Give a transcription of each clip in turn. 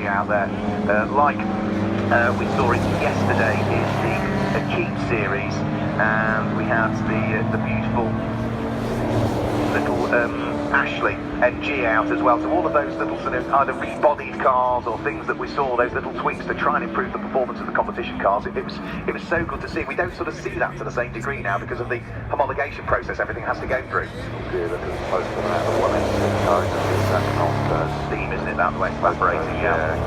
see out there. Like we saw it yesterday in the Equipe series, and we had the beautiful little Ashley NG out as well. So all of those little sort of either rebodied cars or things that we saw, those little tweaks to try and improve the performance of the competition cars. It was so good to see. We don't sort of see that to the same degree now because of the homologation process everything has to go through. Yeah, look at close to that. The 186 car is that not Steam, isn't it, that way evaporating? Yeah.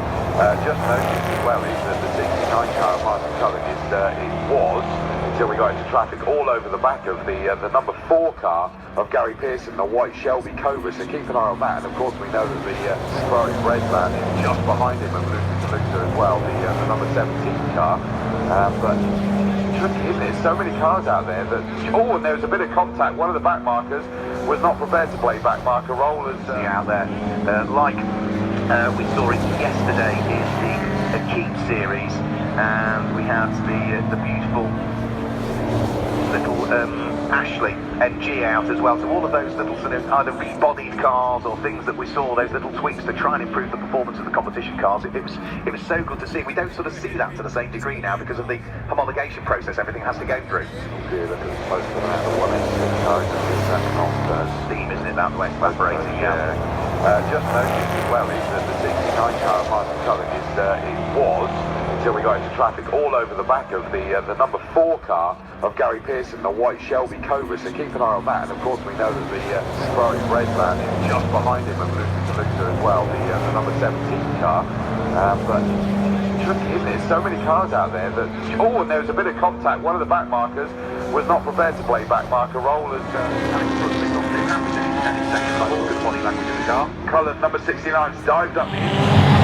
Just noticed as well is that the 69 car Martin Cullen it was, until we got into traffic, all over the back of the number 4 car of Gary Pearson, the white Shelby Cobra, so keep an eye on that. And of course we know that the Ferrari red van is just behind him and Luca as well, the number 17 car. But tricky, isn't it? So many cars out there that, oh, and there was a bit of contact. One of the back markers was not prepared to play back marker role as out there. Like we saw it yesterday in the Equipe series, and we had the beautiful little Ashley NG out as well. So all of those little sort of either rebodied cars or things that we saw, those little tweaks to try and improve the performance of the competition cars. It was so good to see. We don't sort of see that to the same degree now because of the homologation process everything has to go through. Yeah, look at close to that. The 186 car is that not Steam, isn't it, that way evaporating? Yeah. Just noticed as well is that the 69 car Martin Cullen it was, until we got into traffic, all over the back of the number 4 car of Gary Pearson, the white Shelby Cobra, so keep an eye on that. And of course we know that the Ferrari red van is just behind him and Luca as well, the number 17 car. But tricky, isn't it? So many cars out there that, oh, and there was a bit of contact. One of the back markers was not prepared to play back marker role as Good body language in the car. Cullen, number 69, dived up the inside.